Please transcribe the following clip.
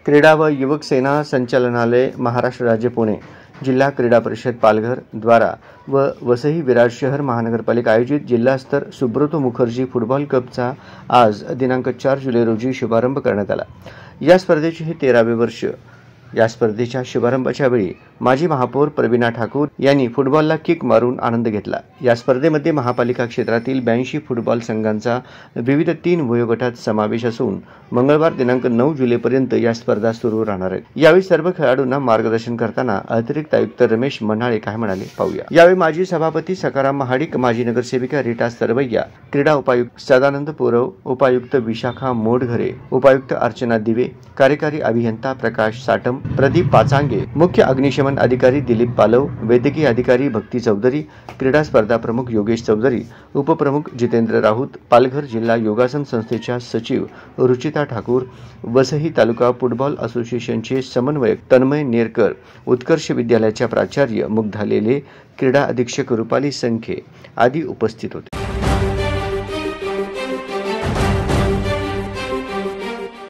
क्रीडा व युवक सेना संचालनालय, महाराष्ट्र राज्य, पुणे जिल्हा क्रीडा परिषद पालघर द्वारा व वसई विरार शहर महानगरपालिका आयोजित जिल्हास्तर सुब्रतो मुखर्जी फुटबॉल कपचा आज दिनांक 4 जुलै रोजी शुभारंभ करण्यात आला। या स्पर्धेचे हे 13वे वर्ष। या स्पर्धेच्या शुभारंभाच्या वेळी माजी महापौर प्रवीणा ठाकूर यांनी फुटबॉलला किक मारून आनंद घेतला। या स्पर्धेमध्ये महापालिका क्षेत्रातील 82 फुटबॉल संघांचा विविध 3 वयोगटात समावेश असून मंगळवार दिनांक 9 जुलैपर्यंत या स्पर्धा सुरू राहणार आहेत। यावेळी सर्व खेळाडूंना मार्गदर्शन करताना अतिरिक्त आयुक्त रमेश मन्हाळे काय म्हणाले पाहूया। यावेळी माजी सभापती सकाराम महाडिक, माजी नगरसेविका रीटा सरवैया, क्रीडा उपायुक्त सदानंद पुरव, उपायुक्त विशाखा मोडघरे, उपायुक्त अर्चना दिवे, कार्यकारी अभियंता प्रकाश साटम, प्रदीप पाचांगे, मुख्य अग्निशमन अधिकारी दिलीप पालव, वैद्यकीय अधिकारी भक्ती चौधरी, क्रीडा स्पर्धा प्रमुख योगेश चौधरी, उपप्रमुख जितेंद्र राऊत, पालघर जिल्हा योगासन संस्थेच्या सचिव रुचिता ठाकूर, वसई तालुका फुटबॉल असोसिएशनचे समन्वयक तन्मय नेरकर, उत्कर्ष विद्यालयाच्या प्राचार्य मुग्धा लेले, क्रीडा अधीक्षक रुपाली संखे आदी उपस्थित होते।